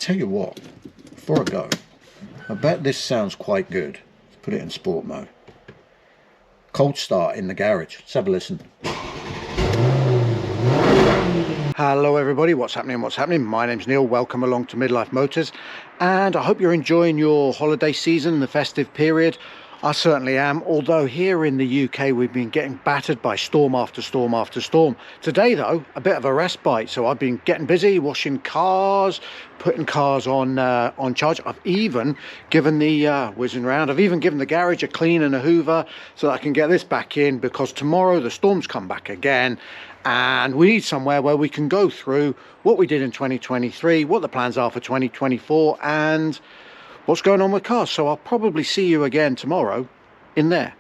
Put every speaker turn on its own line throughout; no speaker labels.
tell you what, before I go, I bet this sounds quite good. Let's put it in sport mode. Cold start in the garage. Let's have a listen. Hello everybody, what's happening? My name's Neil, welcome along to Midlife Motors, and I hope you're enjoying your holiday season, the festive period. I certainly am, although here in the UK we've been getting battered by storm after storm after storm. Today though, a bit of a respite, so I've been getting busy washing cars, putting cars on charge. I've even given the whizzing around, I've even given the garage a clean and a hoover so that I can get this back in, because tomorrow the storms come back again and we need somewhere where we can go through what we did in 2023, what the plans are for 2024 and what's going on with cars. So I'll probably see you again tomorrow in there.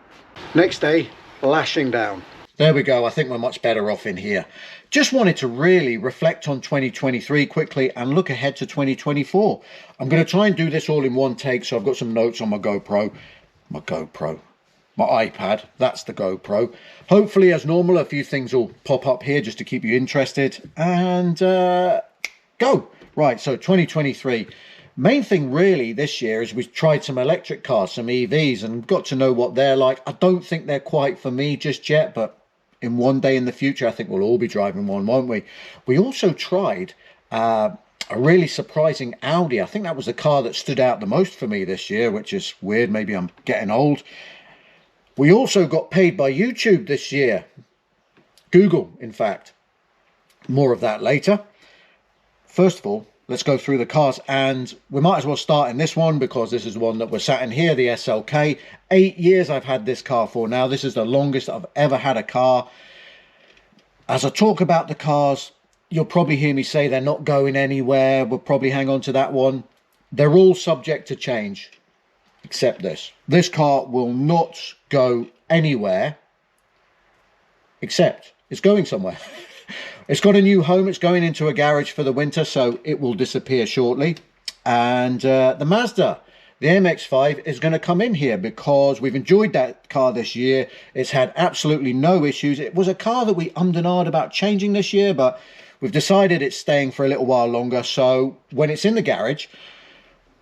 Next day, lashing down. There we go. I think we're much better off in here. Just wanted to really reflect on 2023 quickly and look ahead to 2024. I'm going to try and do this all in one take. So I've got some notes on my GoPro, my iPad, that's the GoPro. Hopefully, as normal, a few things will pop up here just to keep you interested. And go. Right, so 2023. Main thing really this year is we've tried some electric cars, some EVs, and got to know what they're like. I don't think they're quite for me just yet, but in one day in the future, I think we'll all be driving one, won't we? We also tried a really surprising Audi. I think that was the car that stood out the most for me this year, which is weird. Maybe I'm getting old. We also got paid by YouTube this year. Google, in fact. More of that later. First of all, let's go through the cars, and we might as well start in this one because this is the one that we're sat in here, the SLK. 8 years I've had this car for now. This is the longest I've ever had a car. As I talk about the cars, you'll probably hear me say they're not going anywhere. We'll probably hang on to that one. They're all subject to change, except this. This car will not go anywhere, except it's going somewhere. It's got a new home. It's going into a garage for the winter, so it will disappear shortly. And the Mazda, the MX-5, is going to come in here because we've enjoyed that car this year. It's had absolutely no issues. It was a car that we ummed and ahed about changing this year, but we've decided it's staying for a little while longer. So when it's in the garage,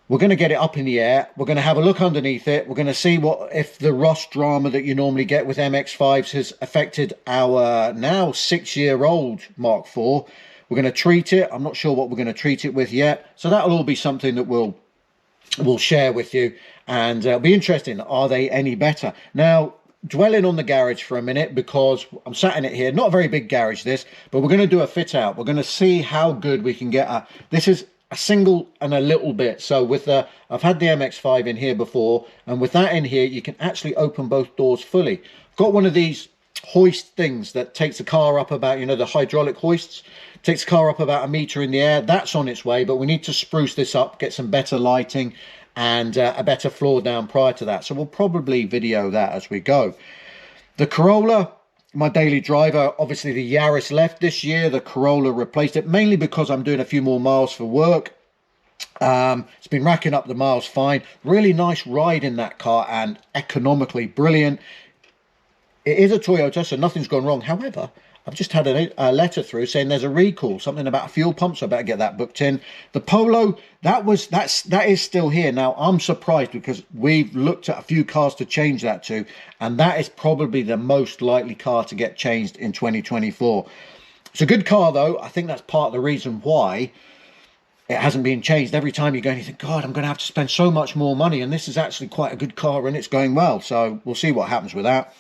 we're going to get it up in the air. We're going to have a look underneath it. We're going to see if the rust drama that you normally get with MX-5s has affected our now 6-year-old Mark IV. We're going to treat it. I'm not sure what we're going to treat it with yet. So that'll all be something that we'll share with you. And it'll be interesting. Are they any better? Now, dwelling on the garage for a minute, because I'm sat in it here. Not a very big garage, this. But we're going to do a fit out. We're going to see how good we can get. This is a single and a little bit. So with I've had the MX-5 in here before, and with that in here you can actually open both doors fully. I've got one of these hoist things that takes the car up about, you know, the hydraulic hoists, takes the car up about 1 meter in the air. That's on its way, but we need to spruce this up, get some better lighting and a better floor down prior to that. So we'll probably video that as we go. The Corolla, my daily driver. Obviously the Yaris left this year, the Corolla replaced it, mainly because I'm doing a few more miles for work. It's been racking up the miles fine. Really nice ride in that car and economically brilliant. It is a Toyota, so nothing's gone wrong. However, I've just had a letter through saying there's a recall, something about a fuel pump, so I better get that booked in. The Polo, that is still here. Now, I'm surprised because we've looked at a few cars to change that to, and that is probably the most likely car to get changed in 2024. It's a good car, though. I think that's part of the reason why it hasn't been changed. Every time you go and you think, God, I'm going to have to spend so much more money, and this is actually quite a good car, and it's going well. So we'll see what happens with that.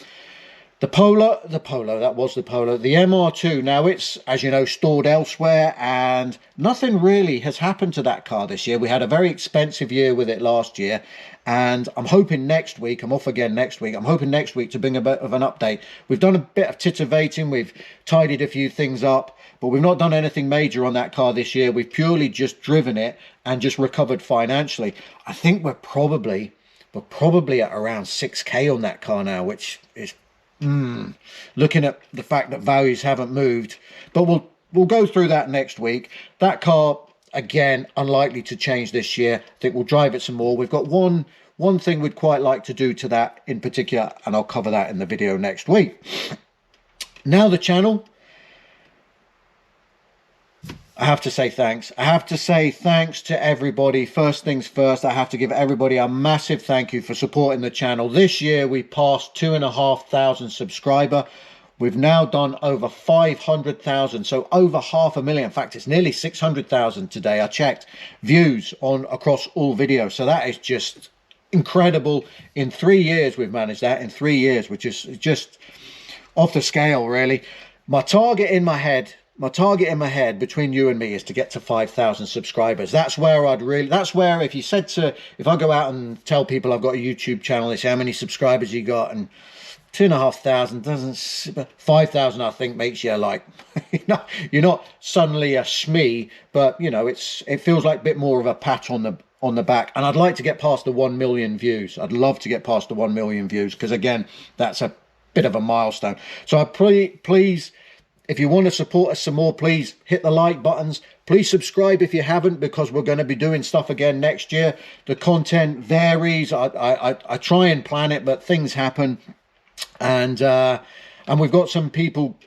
The Polo, that was the Polo. The MR2, now it's, as you know, stored elsewhere, and nothing really has happened to that car this year. We had a very expensive year with it last year, and I'm hoping next week, I'm off again next week, I'm hoping next week to bring a bit of an update. We've done a bit of titivating, we've tidied a few things up, but we've not done anything major on that car this year. We've purely just driven it and just recovered financially. I think we're probably at around 6k on that car now, which is looking at the fact that values haven't moved, but we'll go through that next week. That car, again, unlikely to change this year. I think we'll drive it some more. We've got one thing we'd quite like to do to that in particular, and I'll cover that in the video next week. Now the channel, I have to say thanks. I have to say thanks to everybody. First things first, I have to give everybody a massive thank you for supporting the channel. This year we passed 2,500 subscribers. We've now done over 500,000, so over 500,000. In fact, it's nearly 600,000 today. I checked views on across all videos. So that is just incredible. In 3 years, we've managed that. In 3 years, which is just off the scale, really. My target in my head between you and me is to get to 5,000 subscribers. That's where if I go out and tell people I've got a YouTube channel, they say, how many subscribers you got? And 2,500 doesn't, 5,000 I think makes you like, you're not suddenly a SME, but you know, it feels like a bit more of a pat on the back. And I'd like to get past the 1 million views. I'd love to get past the 1 million views, because again, that's a bit of a milestone. So I please, if you want to support us some more, please hit the like buttons. Please subscribe if you haven't, because we're going to be doing stuff again next year. The content varies. I try and plan it, but things happen. And we've got some people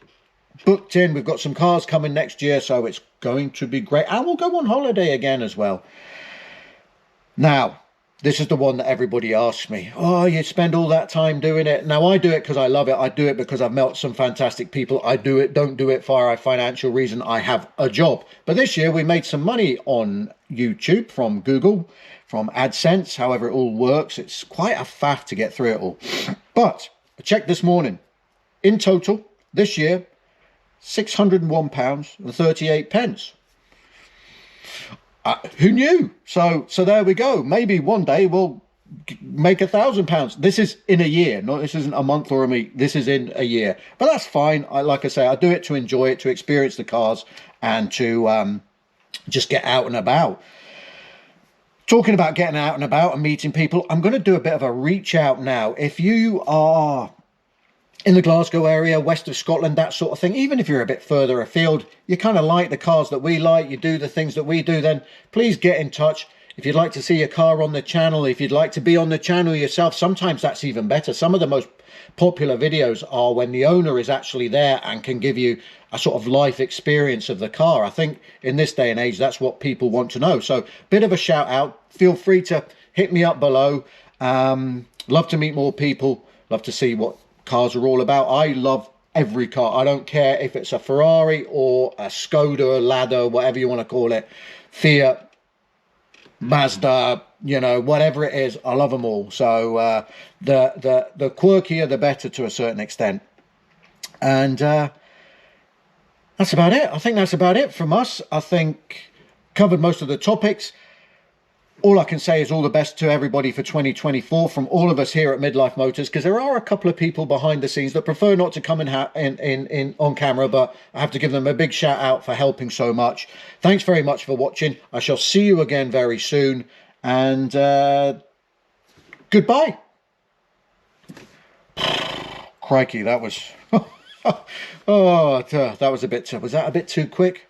booked in. We've got some cars coming next year, so it's going to be great. And we'll go on holiday again as well. Now, this is the one that everybody asks me. Oh, you spend all that time doing it. Now, I do it because I love it. I do it because I've met some fantastic people. I don't do it for a financial reason. I have a job. But this year we made some money on YouTube from Google, from AdSense, however it all works. It's quite a faff to get through it all. But I checked this morning. In total, this year, £601.38. Who knew? So there we go. Maybe one day we'll make £1,000. This is in a year. This isn't a month or a week. This is in a year. But that's fine. Like I say, I do it to enjoy it, to experience the cars, and to just get out and about. Talking about getting out and about and meeting people, I'm going to do a bit of a reach out now. If you are in the Glasgow area, west of Scotland, that sort of thing, even if you're a bit further afield, you kind of like the cars that we like, you do the things that we do, then please get in touch. If you'd like to see a car on the channel, if you'd like to be on the channel yourself, sometimes that's even better. Some of the most popular videos are when the owner is actually there and can give you a sort of life experience of the car. I think in this day and age, that's what people want to know. So bit of a shout out. Feel free to hit me up below. Love to meet more people. Love to see what cars are all about. I love every car. I don't care if it's a Ferrari or a Skoda, a Lada, whatever you want to call it, Fiat, Mazda, you know, whatever it is, I love them all. So the quirkier the better, to a certain extent. And that's about it. I think that's about it from us. I think covered most of the topics. All I can say is all the best to everybody for 2024 from all of us here at Midlife Motors, because there are a couple of people behind the scenes that prefer not to come in on camera, but I have to give them a big shout out for helping so much. Thanks very much for watching. I shall see you again very soon, and goodbye. Crikey, that was oh, that was a bit, was that a bit too quick?